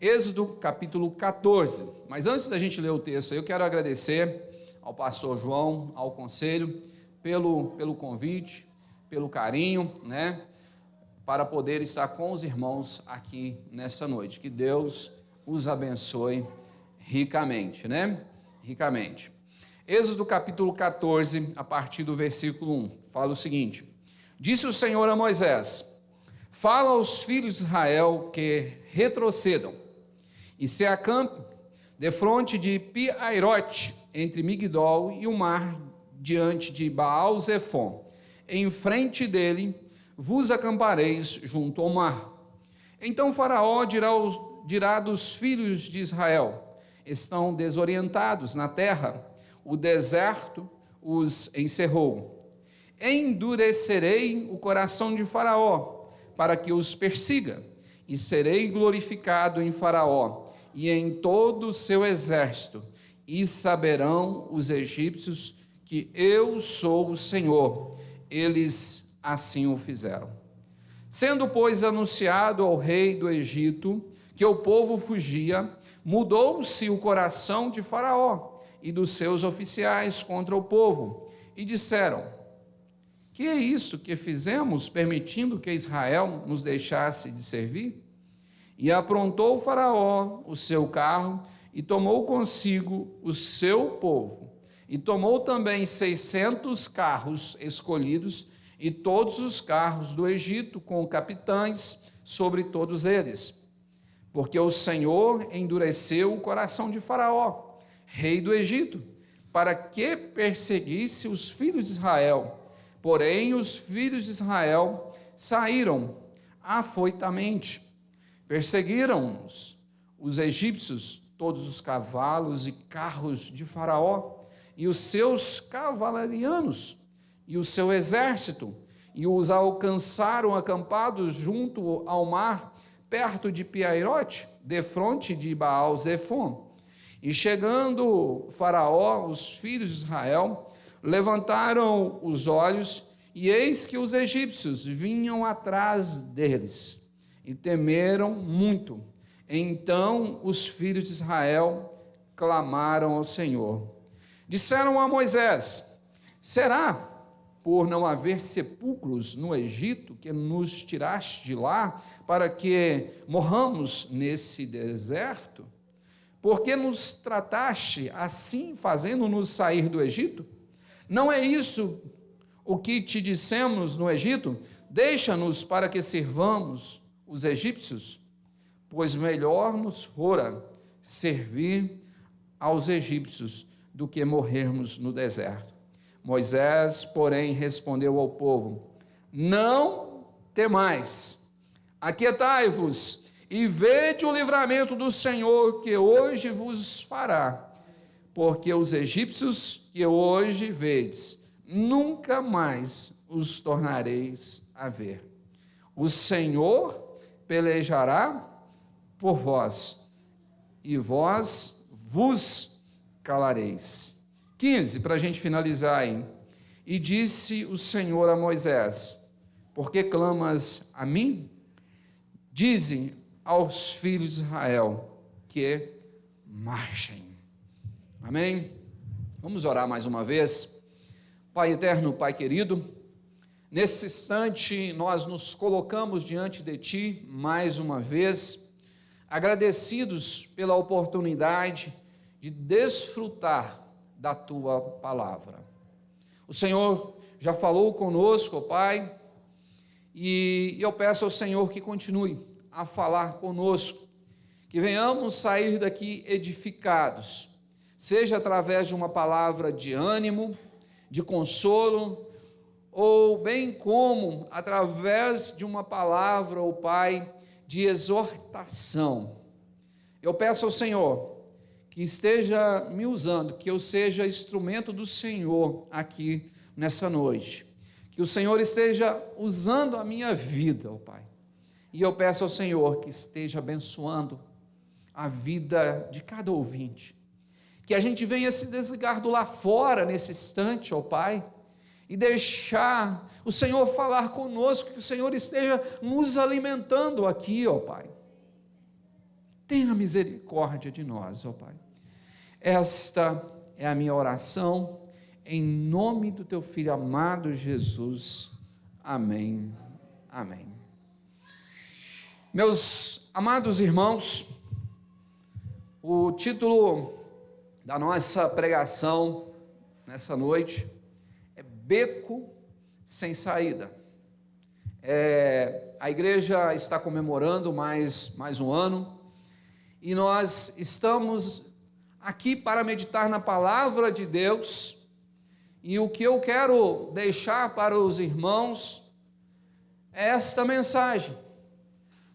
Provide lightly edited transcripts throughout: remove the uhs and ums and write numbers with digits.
Êxodo capítulo 14. Mas antes da gente ler o texto, eu quero agradecer ao pastor João, ao conselho, pelo convite, pelo carinho, para poder estar com os irmãos aqui nessa noite. Que Deus os abençoe ricamente, Ricamente. Êxodo capítulo 14, a partir do versículo 1, fala o seguinte: Disse o Senhor a Moisés: Fala aos filhos de Israel que retrocedam e se acampem defronte de Pi-Hairote, entre Migdol e o mar, diante de Baal-Zefon. Em frente dele vos acampareis junto ao mar. Então Faraó dirá dos filhos de Israel: Estão desorientados na terra, o deserto os encerrou. Endurecerei o coração de Faraó, para que os persiga, e serei glorificado em Faraó e em todo o seu exército, e saberão os egípcios que eu sou o Senhor. Eles assim o fizeram. Sendo, pois, anunciado ao rei do Egito que o povo fugia, mudou-se o coração de Faraó e dos seus oficiais contra o povo, e disseram: Que é isto que fizemos, permitindo que Israel nos deixasse de servir? E aprontou o Faraó o seu carro, e tomou consigo o seu povo, e tomou também 600 carros escolhidos, e todos os carros do Egito, com capitães sobre todos eles. Porque o Senhor endureceu o coração de Faraó, rei do Egito, para que perseguisse os filhos de Israel. Porém, os filhos de Israel saíram afoitamente, perseguiram os egípcios, todos os cavalos e carros de Faraó, e os seus cavalarianos, e o seu exército, e os alcançaram acampados junto ao mar, perto de Pi-Hairote, defronte de Baal-Zefon. E chegando Faraó, os filhos de Israel levantaram os olhos, e eis que os egípcios vinham atrás deles, e temeram muito. Então os filhos de Israel clamaram ao Senhor. Disseram a Moisés: Será por não haver sepulcros no Egito que nos tiraste de lá, para que morramos nesse deserto? Porque nos trataste assim, fazendo-nos sair do Egito? Não é isso o que te dissemos no Egito? Deixa-nos para que sirvamos os egípcios? Pois melhor nos fora servir aos egípcios do que morrermos no deserto. Moisés, porém, respondeu ao povo: Não temais, aquietai-vos e vede o livramento do Senhor que hoje vos fará, porque os egípcios que hoje vedes, nunca mais os tornareis a ver. O Senhor pelejará por vós, e vós vos calareis. 15, para a gente finalizar aí. E disse o Senhor a Moisés: Por que clamas a mim? Dize aos filhos de Israel que marchem. Amém? Vamos orar mais uma vez. Pai eterno, Pai querido, nesse instante nós nos colocamos diante de Ti mais uma vez, agradecidos pela oportunidade de desfrutar da Tua palavra. O Senhor já falou conosco, ó Pai, e eu peço ao Senhor que continue a falar conosco, que venhamos sair daqui edificados, seja através de uma palavra de ânimo, de consolo, ou bem como através de uma palavra, ó Pai, de exortação. Eu peço ao Senhor que esteja me usando, que eu seja instrumento do Senhor aqui nessa noite, que o Senhor esteja usando a minha vida, ó Pai, e eu peço ao Senhor que esteja abençoando a vida de cada ouvinte, que a gente venha se desligar do lá fora nesse instante, ó Pai, e deixar o Senhor falar conosco, que o Senhor esteja nos alimentando aqui, ó Pai. tenha misericórdia de nós, ó Pai. Esta é a minha oração, em nome do teu Filho amado Jesus. Amém. Amém. Meus amados irmãos, o título da nossa pregação nessa noite é Beco Sem Saída. A igreja está comemorando mais um ano e nós estamos aqui para meditar na palavra de Deus, e o que eu quero deixar para os irmãos é esta mensagem: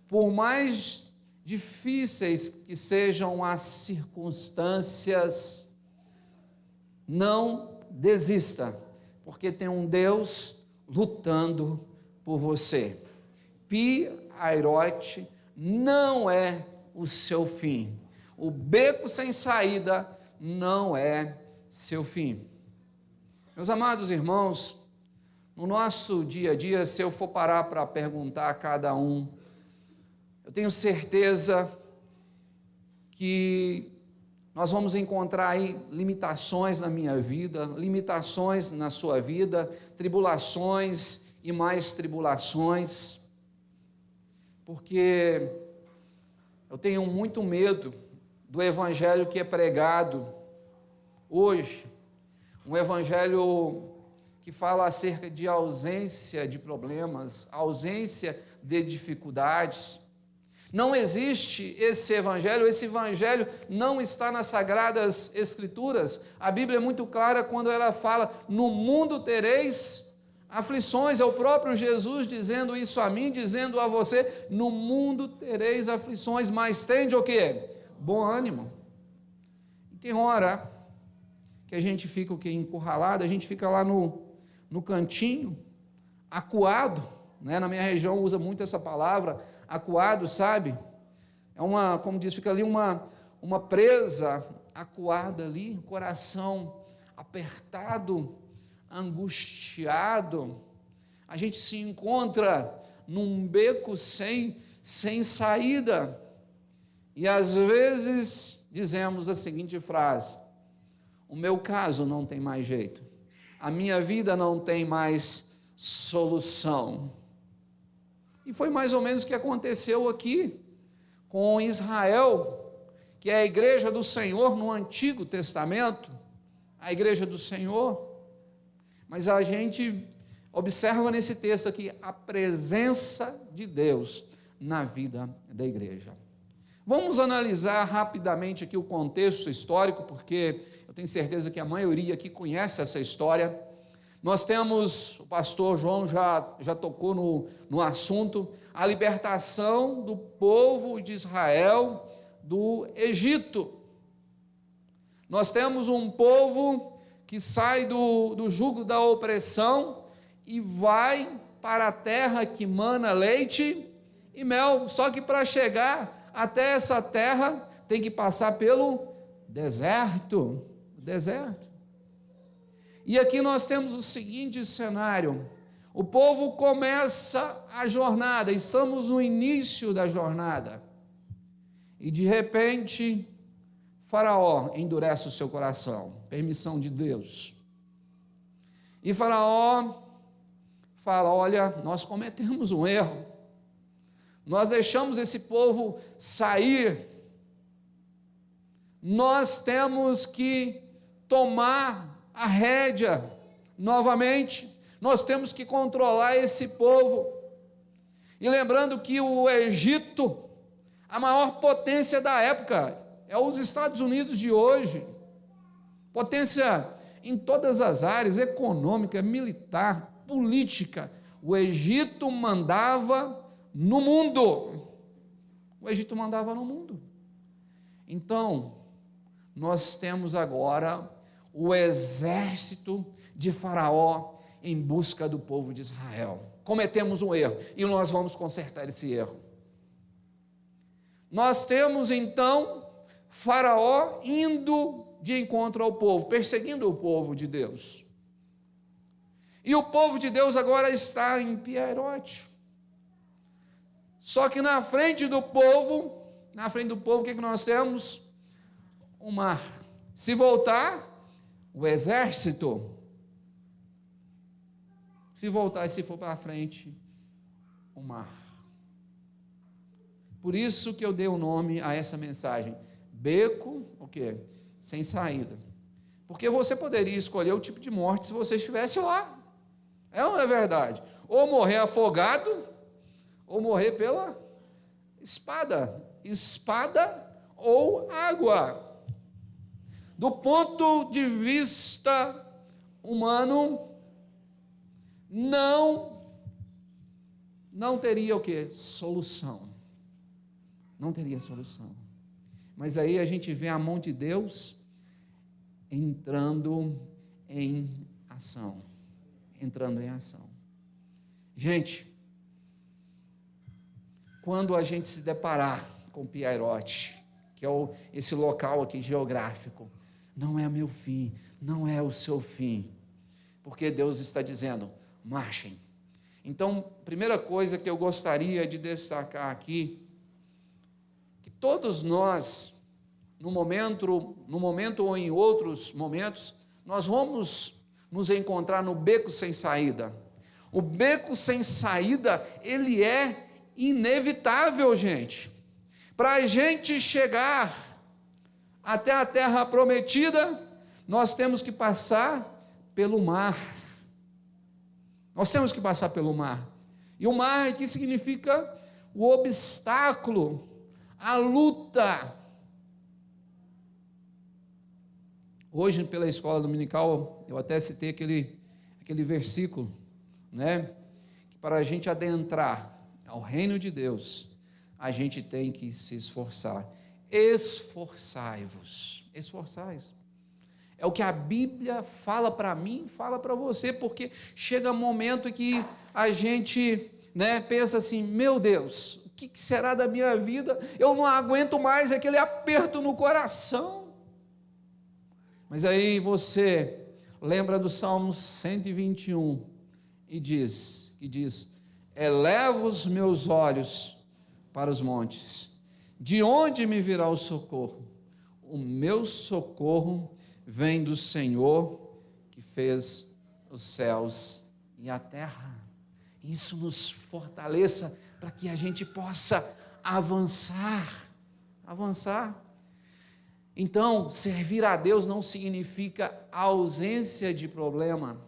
por mais difíceis que sejam as circunstâncias, não desista, porque tem um Deus lutando por você. Pi-Hahirote não é o seu fim. O beco sem saída não é seu fim. Meus amados irmãos, no nosso dia a dia, se eu for parar para perguntar a cada um, eu tenho certeza que nós vamos encontrar aí limitações na minha vida, limitações na sua vida, tribulações e mais tribulações, porque eu tenho muito medo do evangelho que é pregado hoje, um evangelho que fala acerca de ausência de problemas, ausência de dificuldades. Não existe esse evangelho não está nas Sagradas Escrituras. A Bíblia é muito clara quando ela fala: no mundo tereis aflições. É o próprio Jesus dizendo isso a mim, dizendo a você: no mundo tereis aflições, mas tende o quê? Bom ânimo. E tem hora que a gente fica o quê? Encurralado, a gente fica lá no cantinho, acuado, né? Na minha região usa muito essa palavra, acuado, sabe? É como diz, fica ali uma presa acuada ali, coração apertado, angustiado. A gente se encontra num beco sem saída. E às vezes dizemos a seguinte frase: o meu caso não tem mais jeito, a minha vida não tem mais solução. E foi mais ou menos o que aconteceu aqui com Israel, que é a igreja do Senhor no Antigo Testamento, a igreja do Senhor. Mas a gente observa nesse texto aqui a presença de Deus na vida da igreja. Vamos analisar rapidamente aqui o contexto histórico, porque eu tenho certeza que a maioria aqui conhece essa história. Nós temos, o pastor João já tocou no assunto, a libertação do povo de Israel do Egito. Nós temos um povo que sai do jugo da opressão e vai para a terra que mana leite e mel. Só que para chegar até essa terra tem que passar pelo deserto. E aqui nós temos o seguinte cenário: o povo começa a jornada, estamos no início da jornada, e de repente Faraó endurece o seu coração, permissão de Deus, e Faraó fala: olha, nós cometemos um erro, nós deixamos esse povo sair, nós temos que tomar a rédea novamente, nós temos que controlar esse povo. E lembrando que o Egito, a maior potência da época, é os Estados Unidos de hoje, potência em todas as áreas, econômica, militar, política. O Egito mandava no mundo. Então, nós temos agora o exército de Faraó em busca do povo de Israel. Cometemos um erro e nós vamos consertar esse erro. Nós temos então Faraó indo de encontro ao povo, perseguindo o povo de Deus. E o povo de Deus agora está em Pi-Hahirote. Só que na frente do povo na frente do povo, o que nós temos? O mar. Se voltar, o exército. Se voltar e se for para frente, o mar. Por isso que eu dei o nome a essa mensagem, beco, o quê? Sem saída. Porque você poderia escolher o tipo de morte se você estivesse lá. É ou não é verdade? Ou morrer afogado, ou morrer pela espada. Espada ou água. Do ponto de vista humano, não teria o quê? Solução. Não teria solução. Mas aí a gente vê a mão de Deus entrando em ação. Entrando em ação. Gente, quando a gente se deparar com Piairote, que é esse local aqui geográfico, não é meu fim, não é o seu fim, porque Deus está dizendo, marchem. Então, primeira coisa que eu gostaria de destacar aqui, que todos nós, no momento ou em outros momentos, nós vamos nos encontrar no beco sem saída. O beco sem saída, ele é inevitável, gente. Para a gente chegar até a terra prometida, nós temos que passar pelo mar. Nós temos que passar pelo mar. E o mar aqui significa o obstáculo, a luta. Hoje, pela escola dominical, eu até citei aquele versículo, né? Que para a gente adentrar ao reino de Deus, a gente tem que se esforçar. Esforçai-vos. Esforçai-vos. É o que a Bíblia fala para mim, fala para você, porque chega um momento que a gente, né, pensa assim, meu Deus, o que será da minha vida? Eu não aguento mais aquele aperto no coração. Mas aí você lembra do Salmo 121 e diz, eleva os meus olhos para os montes, de onde me virá o socorro? O meu socorro vem do Senhor que fez os céus e a terra. Isso nos fortaleça para que a gente possa avançar. Então, servir a Deus não significa ausência de problema.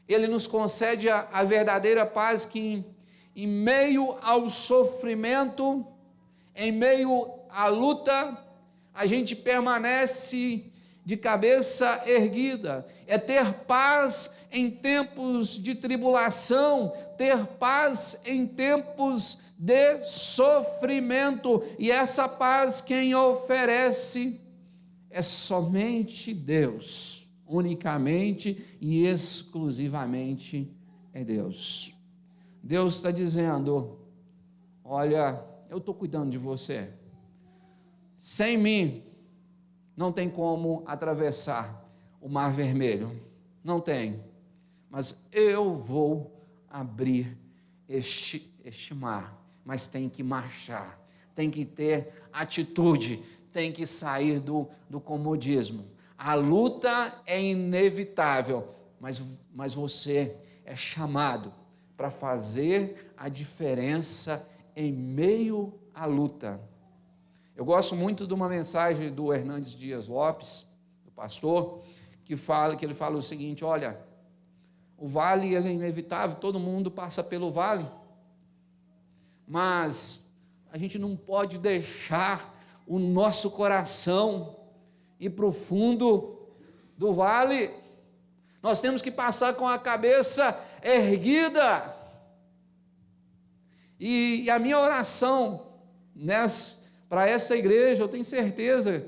Ele nos concede a verdadeira paz que em meio ao sofrimento, em meio à luta, a gente permanece de cabeça erguida. É ter paz em tempos de tribulação, ter paz em tempos de sofrimento. E essa paz quem oferece é somente Deus, unicamente e exclusivamente é Deus. Deus está dizendo, olha, eu estou cuidando de você. Sem mim, não tem como atravessar o Mar Vermelho. Não tem. Mas eu vou abrir este mar. Mas tem que marchar. Tem que ter atitude. Tem que sair do comodismo. A luta é inevitável. Mas você é chamado para fazer a diferença em meio à luta. Eu gosto muito de uma mensagem do Hernandes Dias Lopes, do pastor, que ele fala o seguinte, olha, o vale ele é inevitável, todo mundo passa pelo vale, mas a gente não pode deixar o nosso coração ir para o fundo do vale. Nós temos que passar com a cabeça erguida. E a minha oração para essa igreja, eu tenho certeza,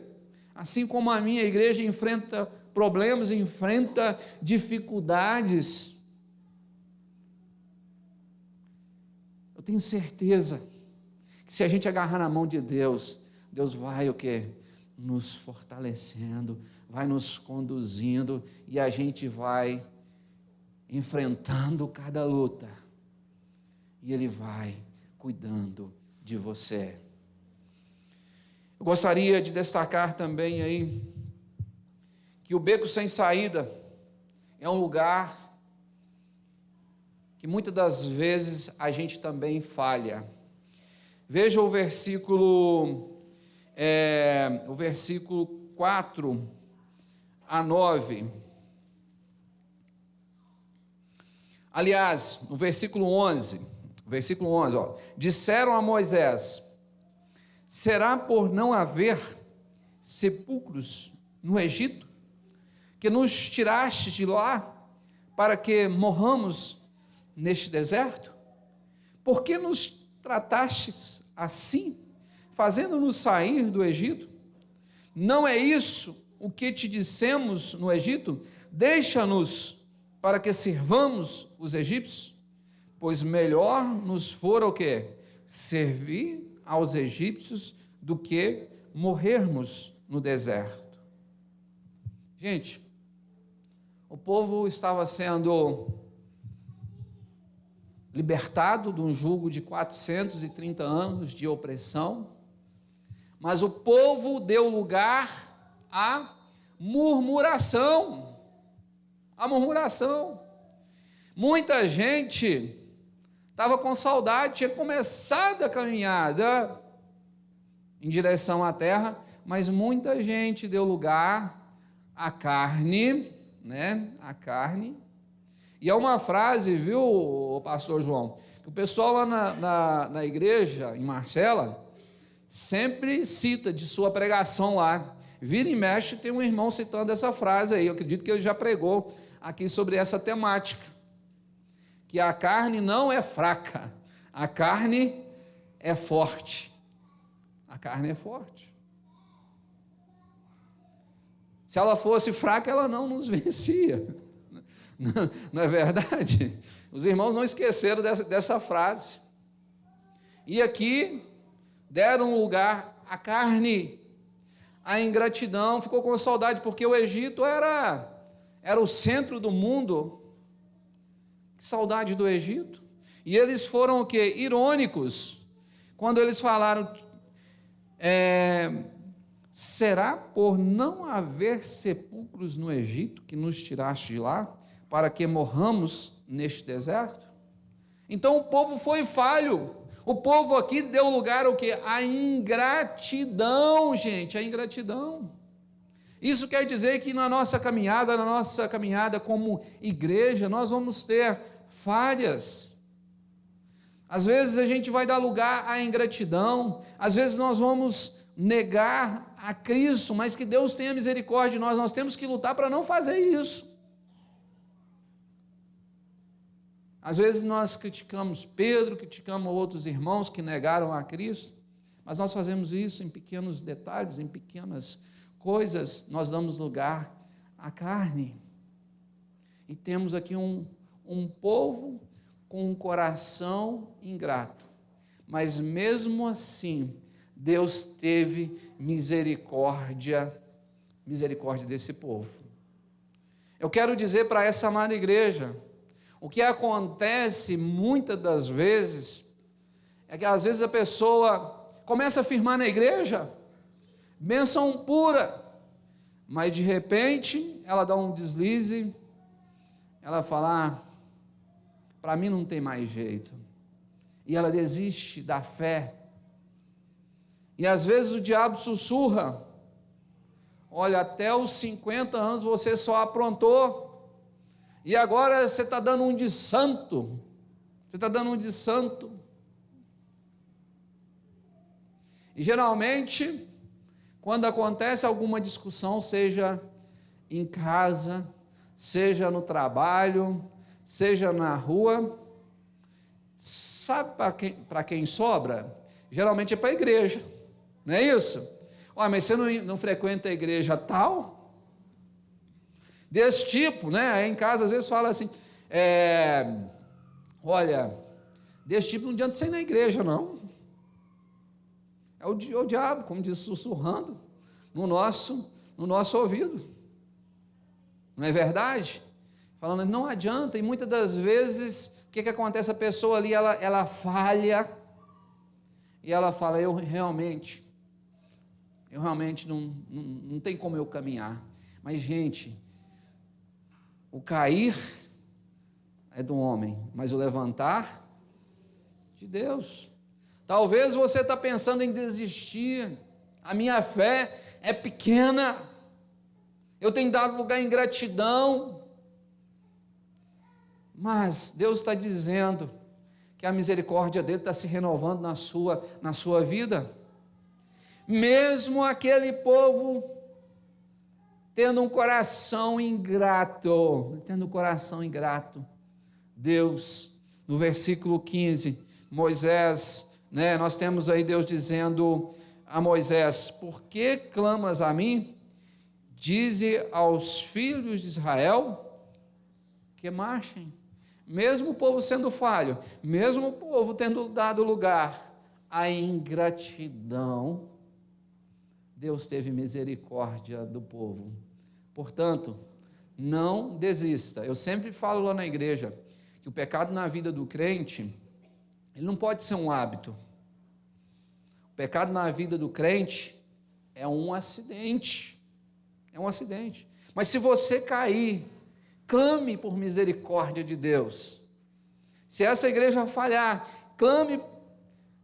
assim como a minha igreja enfrenta problemas, enfrenta dificuldades, eu tenho certeza que se a gente agarrar na mão de Deus, Deus vai o quê? Nos fortalecendo, vai nos conduzindo e a gente vai enfrentando cada luta e Ele vai cuidando de você. Eu gostaria de destacar também aí que o beco sem saída é um lugar que muitas das vezes a gente também falha. Veja o versículo 4 a 9. Aliás, no versículo 11, ó, disseram a Moisés: será por não haver sepulcros no Egito, que nos tiraste de lá, para que morramos neste deserto? Por que nos tratastes assim, fazendo-nos sair do Egito? Não é isso o que te dissemos no Egito? Deixa-nos para que sirvamos os egípcios? Pois melhor nos fora o quê? Servir aos egípcios do que morrermos no deserto. Gente, o povo estava sendo libertado de um jugo de 430 anos de opressão, mas o povo deu lugar à murmuração. A murmuração. Muita gente estava com saudade, tinha começado a caminhada em direção à terra, mas muita gente deu lugar à carne, né? A carne. E é uma frase, viu, pastor João, que o pessoal lá na igreja, em Marcela, sempre cita de sua pregação lá. Vira e mexe, tem um irmão citando essa frase aí. Eu acredito que ele já pregou aqui sobre essa temática, que a carne não é fraca, a carne é forte. A carne é forte. Se ela fosse fraca, ela não nos vencia. Não é verdade? Os irmãos não esqueceram dessa frase. E aqui deram lugar à carne, à ingratidão. Ficou com saudade, porque o Egito era o centro do mundo. Que saudade do Egito. E eles foram o quê? Irônicos, quando eles falaram, será por não haver sepulcros no Egito que nos tiraste de lá, para que morramos neste deserto? Então o povo foi falho. O povo aqui deu lugar ao quê? A ingratidão, gente, a ingratidão. Isso quer dizer que na nossa caminhada como igreja, nós vamos ter falhas. Às vezes a gente vai dar lugar à ingratidão, às vezes nós vamos negar a Cristo, mas que Deus tenha misericórdia de nós temos que lutar para não fazer isso. Às vezes nós criticamos Pedro, criticamos outros irmãos que negaram a Cristo, mas nós fazemos isso em pequenos detalhes, em pequenas coisas, nós damos lugar à carne. E temos aqui um povo com um coração ingrato, mas mesmo assim, Deus teve misericórdia desse povo. Eu quero dizer para essa amada igreja, o que acontece muitas das vezes, é que às vezes a pessoa começa a firmar na igreja, bênção pura, mas de repente ela dá um deslize, ela fala, para mim não tem mais jeito, e ela desiste da fé, e às vezes o diabo sussurra, olha, até os 50 anos você só aprontou, e agora você está dando um de santo, E geralmente, quando acontece alguma discussão, seja em casa, seja no trabalho, seja na rua, sabe para quem sobra? Geralmente é para a igreja, não é isso? Olha, mas você não frequenta a igreja tal? Desse tipo, né? Aí em casa às vezes fala assim, olha, desse tipo não adianta você ir na igreja, não. É o diabo, como diz, sussurrando no nosso ouvido. Não é verdade? Falando, não adianta, e muitas das vezes, o que acontece? A pessoa ali, ela falha, e ela fala, eu realmente eu realmente não tem como eu caminhar. Mas, gente, o cair é do homem, mas o levantar de Deus. Talvez você está pensando em desistir, a minha fé é pequena, eu tenho dado lugar em ingratidão, mas Deus está dizendo que a misericórdia dele está se renovando na sua vida. Mesmo aquele povo tendo um coração ingrato, Deus, no versículo 15, Moisés, nós temos aí Deus dizendo a Moisés: por que clamas a mim? Dize aos filhos de Israel que marchem. Mesmo o povo sendo falho, mesmo o povo tendo dado lugar à ingratidão, Deus teve misericórdia do povo. Portanto, não desista. Eu sempre falo lá na igreja que o pecado na vida do crente, ele não pode ser um hábito. O pecado na vida do crente é um acidente. É um acidente. Mas se você cair, clame por misericórdia de Deus. Se essa igreja falhar, clame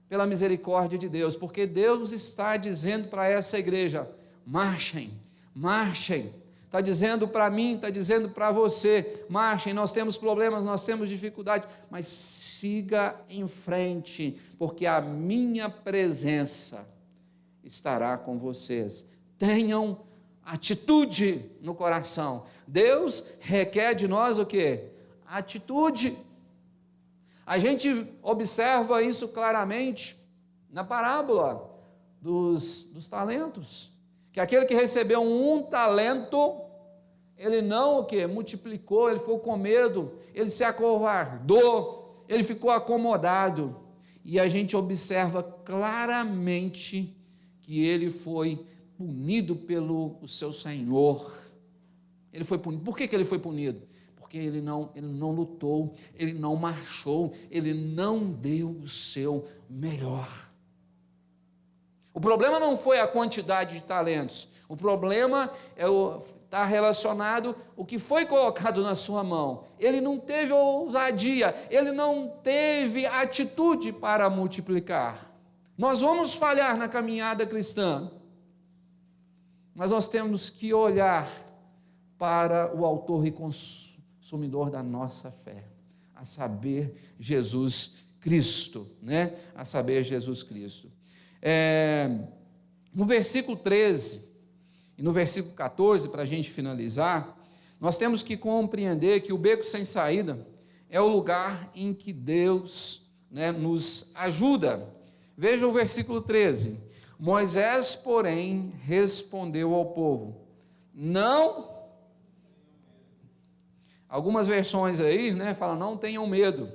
pela misericórdia de Deus, porque Deus está dizendo para essa igreja: marchem, marchem. Está dizendo para mim, está dizendo para você: marchem, nós temos problemas, nós temos dificuldade, mas siga em frente, porque a minha presença estará com vocês. Tenham atitude no coração. Deus requer de nós o quê? Atitude. A gente observa isso claramente na parábola dos talentos, que aquele que recebeu um talento, ele não o quê? Multiplicou, ele ficou com medo, ele se acovardou, ele ficou acomodado, e a gente observa claramente que ele foi punido pelo seu Senhor. Ele foi punido. Por que ele foi punido? Porque ele não lutou, ele não marchou, ele não deu o seu melhor. O problema não foi a quantidade de talentos, o problema está relacionado ao que foi colocado na sua mão. Ele não teve ousadia, ele não teve atitude para multiplicar. Nós vamos falhar na caminhada cristã, mas nós temos que olhar para o autor e consumidor da nossa fé, a saber, Jesus Cristo, a saber, Jesus Cristo. No versículo 13 e no versículo 14, para a gente finalizar, nós temos que compreender que o beco sem saída é o lugar em que Deus nos ajuda. Veja o versículo 13. Moisés, porém, respondeu ao povo: não. Algumas versões aí, falam: não tenham medo.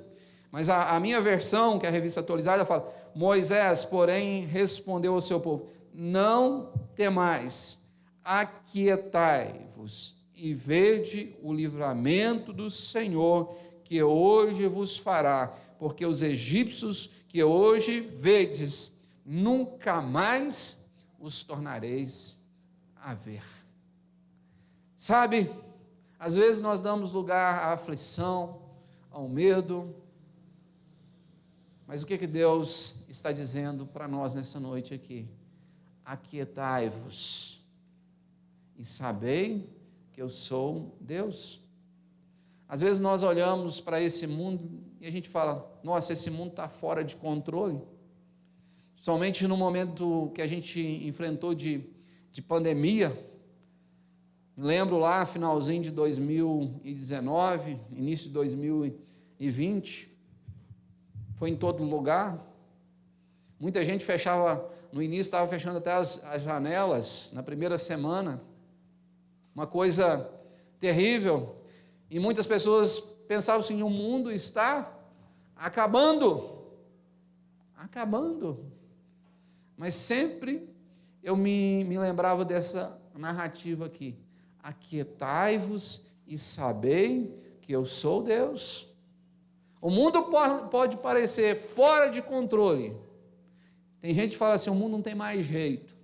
Mas a minha versão, que é a revista atualizada, fala: Moisés, porém, respondeu ao seu povo: não temais, aquietai-vos e vede o livramento do Senhor que hoje vos fará, porque os egípcios que hoje vedes, nunca mais os tornareis a ver. Sabe, às vezes nós damos lugar à aflição, ao medo, mas o que Deus está dizendo para nós nessa noite aqui? Aquietai-vos e sabei que eu sou Deus. Às vezes nós olhamos para esse mundo e a gente fala: nossa, esse mundo está fora de controle. Somente no momento que a gente enfrentou de pandemia, me lembro lá, finalzinho de 2019, início de 2020, foi em todo lugar. Muita gente fechava, no início estava fechando até as janelas, na primeira semana, uma coisa terrível, e muitas pessoas pensavam assim: o mundo está acabando, mas sempre eu me lembrava dessa narrativa aqui: aquietai-vos e sabei que eu sou Deus. O mundo pode parecer fora de controle. Tem gente que fala assim: o mundo não tem mais jeito.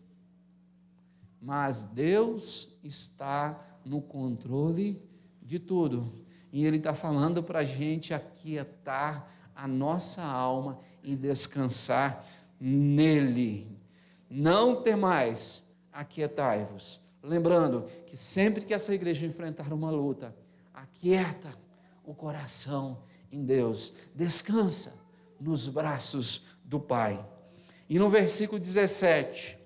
mas Deus está no controle de tudo. E Ele está falando para a gente aquietar a nossa alma e descansar nele. Não temais, aquietai-vos. Lembrando que sempre que essa igreja enfrentar uma luta, aquieta o coração em Deus, descansa nos braços do Pai. E no versículo 17,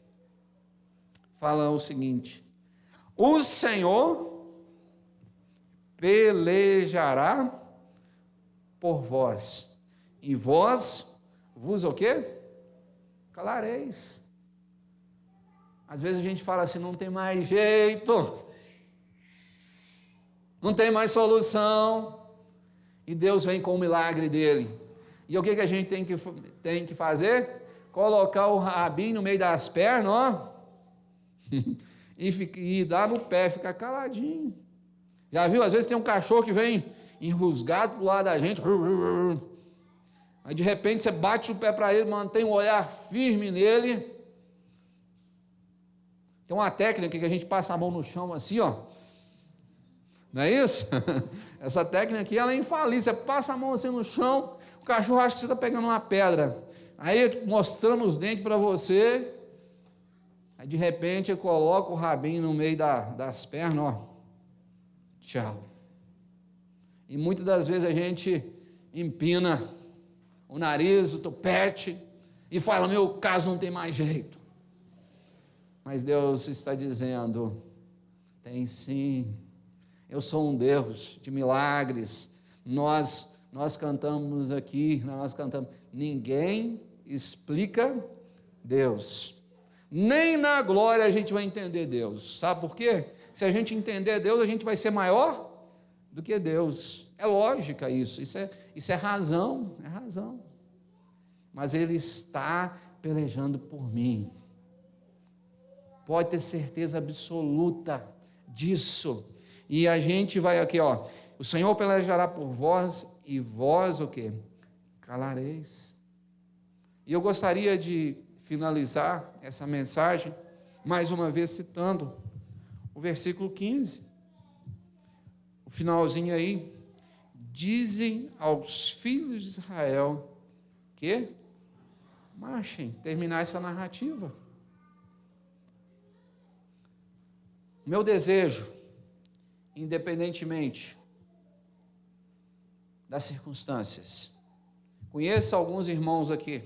fala o seguinte: o Senhor pelejará por vós, e vós vos o quê? Calareis. Às vezes a gente fala assim, não tem mais jeito, não tem mais solução, e Deus vem com o milagre dele. E o que a gente tem que fazer? Colocar o rabinho no meio das pernas, ó, e dar no pé, ficar caladinho. Já viu? Às vezes tem um cachorro que vem enrusgado pro lado da gente, aí de repente você bate o pé para ele, mantém um olhar firme nele. Tem uma técnica que a gente passa a mão no chão assim, ó. Não é isso? Essa técnica aqui, ela é infalível. Você passa a mão assim no chão, o cachorro acha que você está pegando uma pedra. Aí, mostrando os dentes para você, aí de repente eu coloco o rabinho no meio das pernas, ó. Tchau. E muitas das vezes a gente empina o nariz, o topete, e fala, meu caso não tem mais jeito. Mas Deus está dizendo, tem sim, eu sou um Deus de milagres. Nós cantamos aqui, ninguém explica Deus. Nem na glória a gente vai entender Deus. Sabe por quê? Se a gente entender Deus, a gente vai ser maior do que Deus. É lógica isso é razão, é razão. Mas Ele está pelejando por mim. Pode ter certeza absoluta disso. E a gente vai aqui, ó. O Senhor pelejará por vós, e vós o quê? Calareis. E eu gostaria de finalizar essa mensagem, mais uma vez citando o versículo 15. O finalzinho aí. Dizem aos filhos de Israel que marchem, terminar essa narrativa. Meu desejo, independentemente das circunstâncias, conheço alguns irmãos aqui,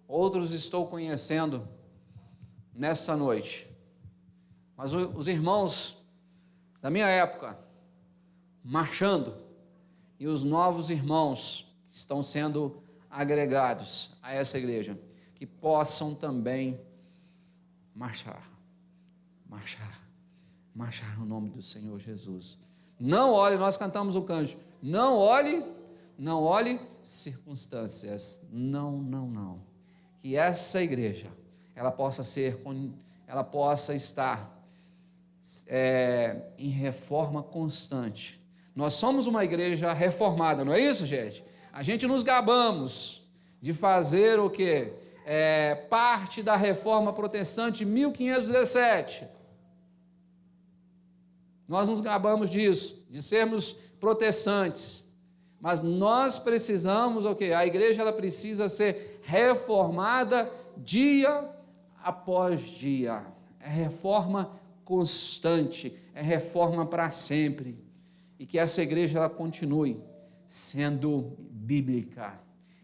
outros estou conhecendo nesta noite, mas os irmãos da minha época, marchando, e os novos irmãos que estão sendo agregados a essa igreja, que possam também marchar no nome do Senhor Jesus. Não olhe, nós cantamos o cântico, não olhe circunstâncias, não. Que essa igreja, ela possa estar em reforma constante. Nós somos uma igreja reformada, não é isso, gente? A gente nos gabamos de fazer o quê? Parte da reforma protestante de 1517. Nós nos gabamos disso, de sermos protestantes, mas nós precisamos o quê? A igreja ela precisa ser reformada dia após dia, é reforma constante, é reforma para sempre, e que essa igreja ela continue sendo bíblica,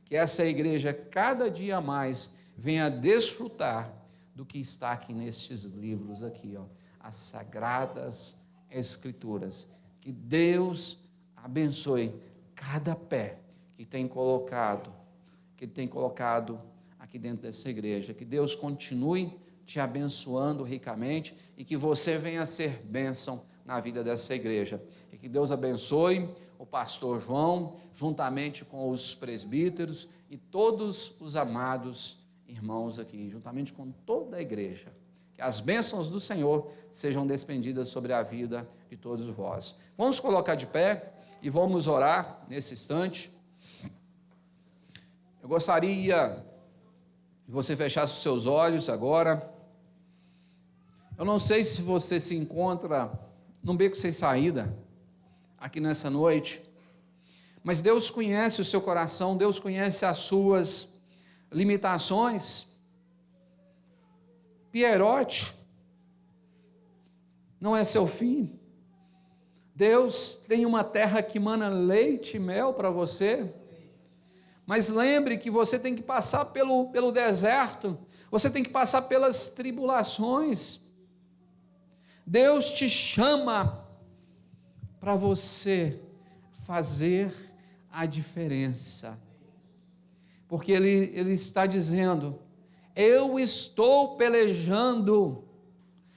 que essa igreja cada dia mais venha desfrutar do que está aqui nestes livros aqui, ó, as sagradas Escrituras. Que Deus abençoe cada pé que tem colocado aqui dentro dessa igreja. Que Deus continue te abençoando ricamente e que você venha ser bênção na vida dessa igreja. E que Deus abençoe o pastor João, juntamente com os presbíteros e todos os amados irmãos aqui, juntamente com toda a igreja. Que as bênçãos do Senhor sejam despendidas sobre a vida de todos vós. Vamos colocar de pé e vamos orar nesse instante. Eu gostaria que você fechasse os seus olhos agora. Eu não sei se você se encontra num beco sem saída aqui nessa noite, mas Deus conhece o seu coração, Deus conhece as suas limitações. Pierote não é seu fim. Deus tem uma terra que mana leite e mel para você, mas lembre que você tem que passar pelo deserto, você tem que passar pelas tribulações. Deus te chama para você fazer a diferença, porque Ele está dizendo: eu estou pelejando,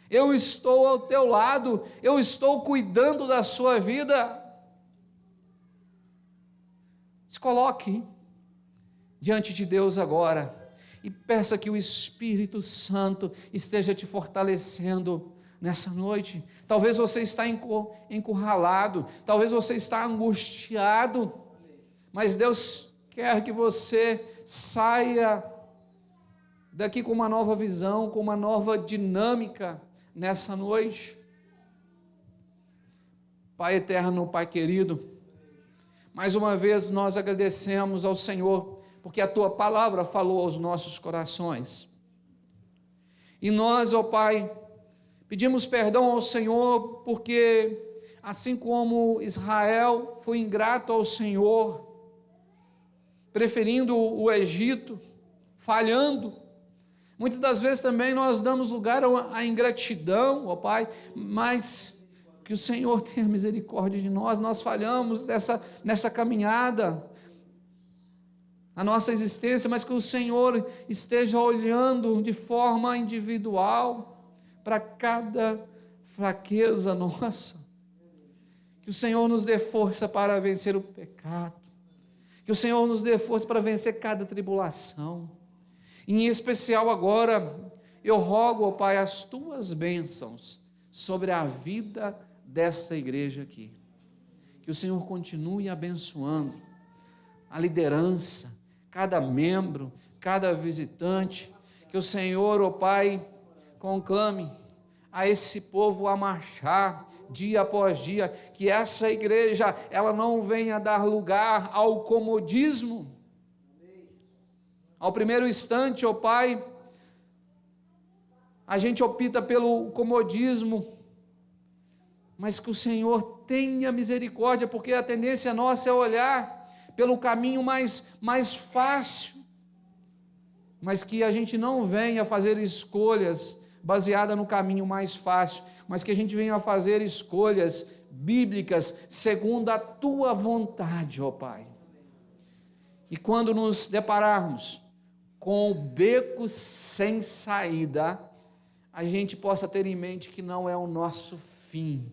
eu estou ao teu lado, eu estou cuidando da sua vida. Se coloque diante de Deus agora e peça que o Espírito Santo esteja te fortalecendo nessa noite. Talvez você está encurralado, talvez você está angustiado, mas Deus quer que você saia daqui com uma nova visão, com uma nova dinâmica nessa noite. Pai eterno, Pai querido, mais uma vez nós agradecemos ao Senhor, porque a Tua palavra falou aos nossos corações. E nós, ó Pai, pedimos perdão ao Senhor, porque assim como Israel foi ingrato ao Senhor, preferindo o Egito, falhando, muitas das vezes também nós damos lugar à ingratidão, ó Pai, mas que o Senhor tenha misericórdia de nós falhamos nessa caminhada, a nossa existência, mas que o Senhor esteja olhando de forma individual para cada fraqueza nossa, que o Senhor nos dê força para vencer o pecado, que o Senhor nos dê força para vencer cada tribulação. Em especial agora, eu rogo, ó Pai, as Tuas bênçãos sobre a vida desta igreja aqui, que o Senhor continue abençoando a liderança, cada membro, cada visitante, que o Senhor, ó Pai, conclame a esse povo a marchar dia após dia, que essa igreja, ela não venha dar lugar ao comodismo. Ao primeiro instante, ó Pai, a gente opta pelo comodismo, mas que o Senhor tenha misericórdia, porque a tendência nossa é olhar pelo caminho mais fácil, mas que a gente não venha fazer escolhas baseadas no caminho mais fácil, mas que a gente venha fazer escolhas bíblicas segundo a Tua vontade, ó Pai. E quando nos depararmos com o beco sem saída, a gente possa ter em mente que não é o nosso fim,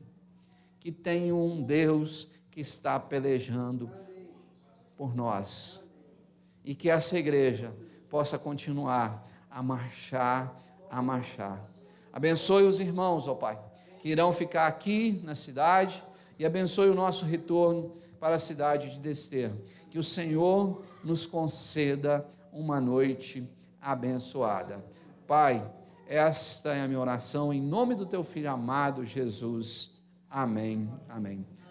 que tem um Deus que está pelejando por nós, e que essa igreja possa continuar a marchar. Abençoe os irmãos, ó Pai, que irão ficar aqui na cidade, e abençoe o nosso retorno para a cidade de Desterro. Que o Senhor nos conceda uma noite abençoada. Pai, esta é a minha oração, em nome do Teu Filho amado Jesus. Amém, amém.